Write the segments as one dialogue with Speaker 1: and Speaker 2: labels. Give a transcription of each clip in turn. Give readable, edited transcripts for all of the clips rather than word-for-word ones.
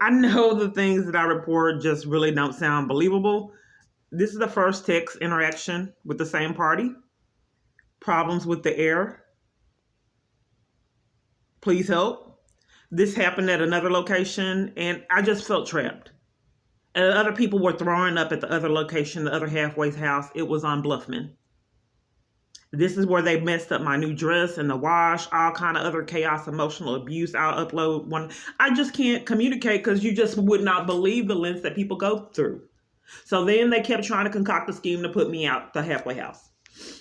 Speaker 1: I know the things that I report just really don't sound believable. This is the first text interaction with the same party. Problems with the air. Please help. This happened at another location, and I just felt trapped. And other people were throwing up at the other location, the other halfway house. It was on Bluffman. This is where they messed up my new dress and the wash, all kind of other chaos, emotional abuse. I'll upload one. I just can't communicate because you just would not believe the lengths that people go through. So then they kept trying to concoct a scheme to put me out the halfway house.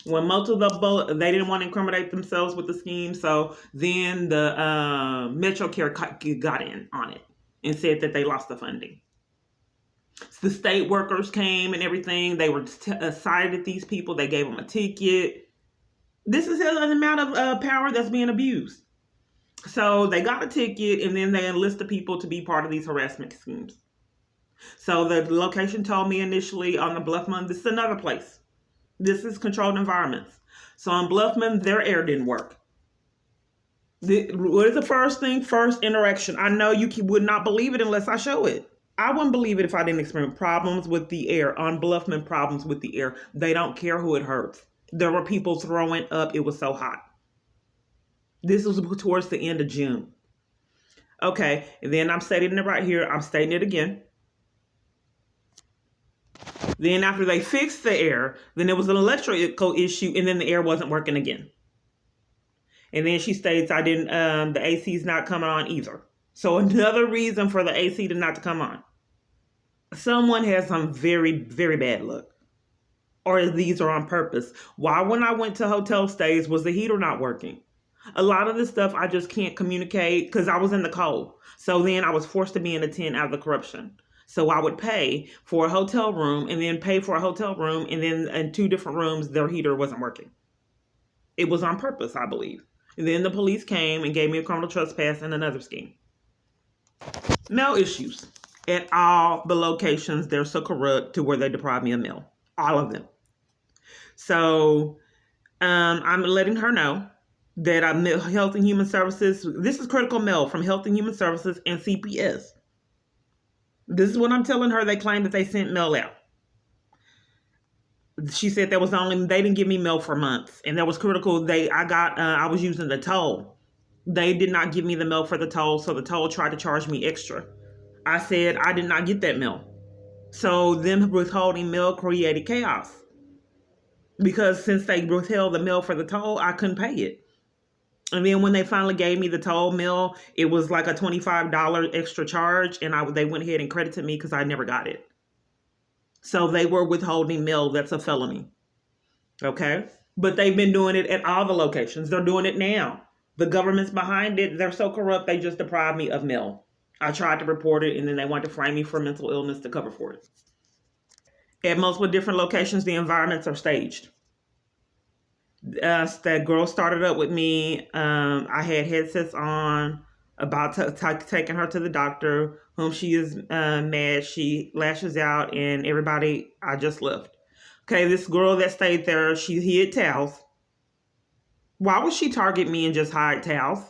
Speaker 1: When most of they didn't want to incriminate themselves with the scheme, so then the Metrocare got in on it and said that they lost the funding. The state workers came and everything. They were cited these people. They gave them a ticket. This is an amount of power that's being abused. So they got a ticket, and then they enlisted people to be part of these harassment schemes. So the location told me initially on the Bluffman, this is another place. This is controlled environments. So on Bluffman, their air didn't work. What is the first thing? First interaction. I know you would not believe it unless I show it. I wouldn't believe it if I didn't experience problems with the air. On Bluffman, problems with the air. They don't care who it hurts. There were people throwing up. It was so hot. This was towards the end of June. Okay, and then I'm stating it right here. I'm stating it again. Then after they fixed the air, then there was an electrical issue, and then the air wasn't working again. And then she states, the AC is not coming on either. So another reason for the AC not to come on. Someone has some very, very bad luck. Or these are on purpose. Why, when I went to hotel stays, was the heater not working? A lot of this stuff I just can't communicate because I was in the cold. So then I was forced to be in a tent out of the corruption. So I would pay for a hotel room and then pay for a hotel room, and then in 2 different rooms, their heater wasn't working. It was on purpose, I believe. And then the police came and gave me a criminal trespass and another scheme. Mail issues. At all the locations, they're so corrupt to where they deprive me of mail. All of them. So I'm letting her know that I'm Health and Human Services. This is critical mail from Health and Human Services and CPS. This is what I'm telling her. They claim that they sent mail out. She said they didn't give me mail for months, and that was critical. I was using the toll. They did not give me the mail for the toll, so the toll tried to charge me extra. I said I did not get that mail. So them withholding mail created chaos. Because since they withheld the mail for the toll, I couldn't pay it. And then when they finally gave me the toll mail, it was like a $25 extra charge, and they went ahead and credited me because I never got it. So they were withholding mail. That's a felony. Okay? But they've been doing it at all the locations. They're doing it now. The government's behind it. They're so corrupt, they just deprived me of mail. I tried to report it, and then they wanted to frame me for mental illness to cover for it. At multiple different locations, the environments are staged. That girl started up with me. I had headsets on, about taking her to the doctor, whom she is mad. She lashes out, and everybody, I just left. Okay, this girl that stayed there, she hid towels. Why would she target me and just hide towels?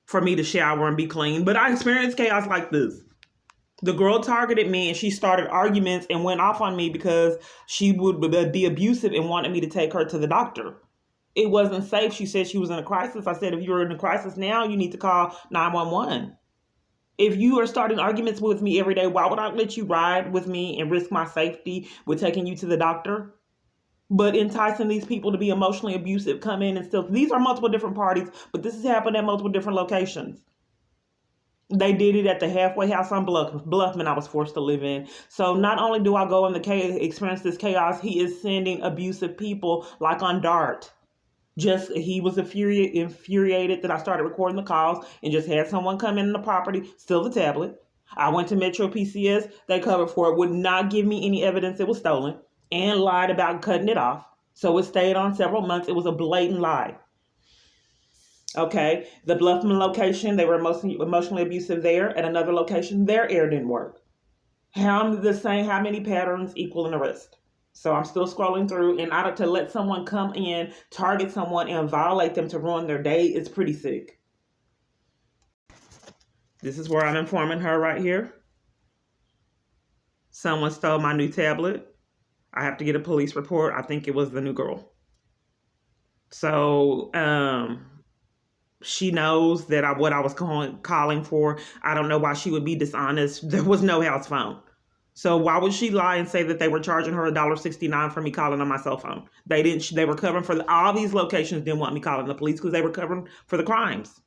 Speaker 1: For me to shower and be clean. But I experienced chaos like this. The girl targeted me, and she started arguments and went off on me because she would be abusive and wanted me to take her to the doctor. It wasn't safe. She said she was in a crisis. I said, if you're in a crisis now, you need to call 911. If you are starting arguments with me every day, why would I let you ride with me and risk my safety with taking you to the doctor? But enticing these people to be emotionally abusive, come in and still. These are multiple different parties, but this has happened at multiple different locations. They did it at the halfway house on Bluffman I was forced to live in. So not only do I go in the experience this chaos, he is sending abusive people like on Dart. He was infuriated that I started recording the calls and just had someone come in the property, steal the tablet. I went to Metro PCS. They covered for it, would not give me any evidence it was stolen, and lied about cutting it off. So it stayed on several months. It was a blatant lie. Okay, the Bluffman location, they were emotionally abusive there. At another location, their air didn't work. How many patterns equal an arrest? So I'm still scrolling through, and to let someone come in, target someone, and violate them to ruin their day is pretty sick. This is where I'm informing her right here. Someone stole my new tablet. I have to get a police report. I think it was the new girl. So she knows that what I was calling for. I don't know why she would be dishonest. There was no house phone. So why would she lie and say that they were charging her $1.69 for me calling on my cell phone? They didn't. They were covering for all these locations. Didn't want me calling the police because they were covering for the crimes.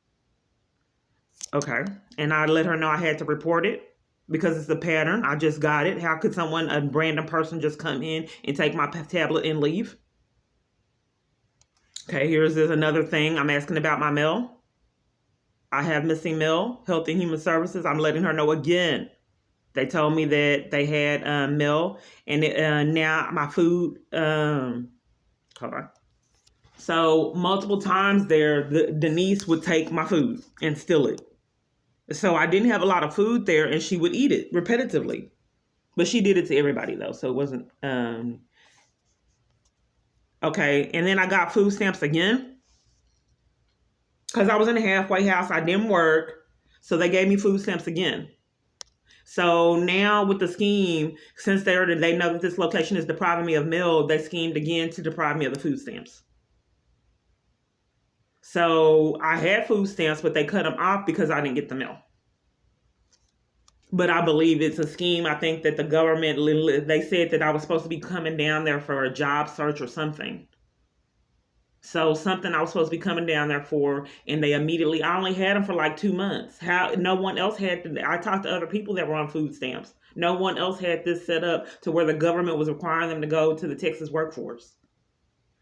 Speaker 1: Okay, and I let her know I had to report it because it's a pattern. I just got it. How could a random person, just come in and take my tablet and leave? Okay, here's another thing. I'm asking about my mail. I have missing mail, Health and Human Services. I'm letting her know again. They told me that they had mail, and now my food. Hold on. So multiple times there, Denise would take my food and steal it. So I didn't have a lot of food there, and she would eat it repetitively. But she did it to everybody, though, so it wasn't... Okay, and then I got food stamps again. Because I was in a halfway house. I didn't work, so they gave me food stamps again. So now with the scheme, since they know that this location is depriving me of meal, they schemed again to deprive me of the food stamps. So I had food stamps, but they cut them off because I didn't get the mail. But I believe it's a scheme. I think that the government, they said that I was supposed to be coming down there for a job search or something. So something I was supposed to be coming down there for, and they immediately, I only had them for like 2 months. How no one else had I talked to other people that were on food stamps. No one else had this set up to where the government was requiring them to go to the Texas workforce.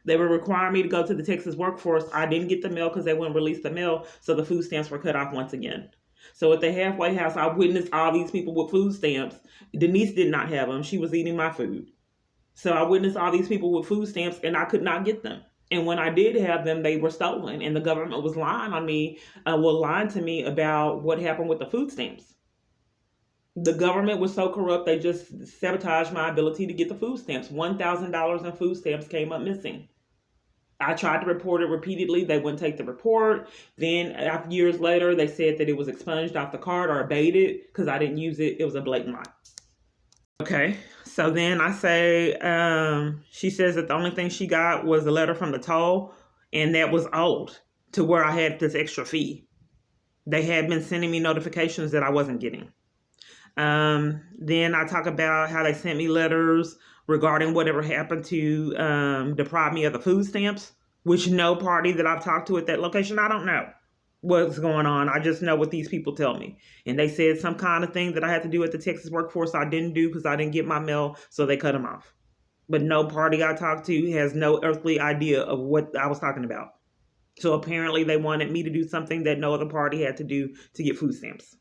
Speaker 1: They were requiring me to go to the Texas workforce. I didn't get the mail because they wouldn't release the mail, so the food stamps were cut off once again. So at the halfway house, I witnessed all these people with food stamps. Denise did not have them. She was eating my food. So I witnessed all these people with food stamps, and I could not get them. And when I did have them, they were stolen, and the government was lying to me about what happened with the food stamps. The government was so corrupt, they just sabotaged my ability to get the food stamps. $1,000 in food stamps came up missing. I tried to report it repeatedly. They wouldn't take the report. Then years later, they said that it was expunged off the card or abated because I didn't use it. It was a blatant lie. Okay, so then I say, she says that the only thing she got was a letter from the toll, and that was old to where I had this extra fee. They had been sending me notifications that I wasn't getting. Then I talk about how they sent me letters regarding whatever happened to deprive me of the food stamps, which no party that I've talked to at that location, I don't know what's going on. I just know what these people tell me. And they said some kind of thing that I had to do at the Texas workforce I didn't do because I didn't get my mail, so they cut them off. But no party I talked to has no earthly idea of what I was talking about. So apparently they wanted me to do something that no other party had to do to get food stamps.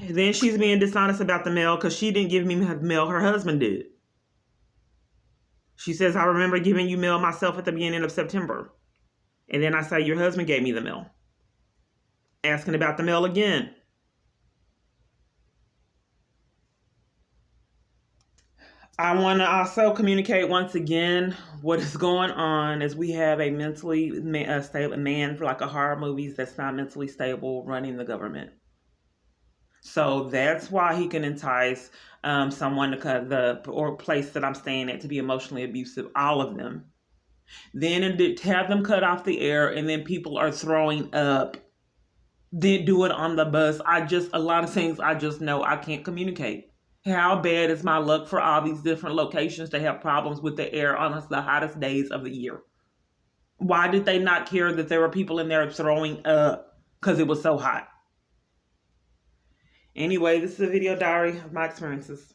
Speaker 1: Then she's being dishonest about the mail because she didn't give me mail. Her husband did. She says, I remember giving you mail myself at the beginning of September. And then I say, your husband gave me the mail. Asking about the mail again. I want to also communicate once again what is going on is we have a mentally stable man, like a horror movies, that's not mentally stable running the government. So that's why he can entice someone to cut or place that I'm staying at to be emotionally abusive, all of them. Then to have them cut off the air, and then people are throwing up. Then do it on the bus. A lot of things I just know I can't communicate. How bad is my luck for all these different locations to have problems with the air on the hottest days of the year? Why did they not care that there were people in there throwing up because it was so hot? Anyway, this is a video diary of my experiences.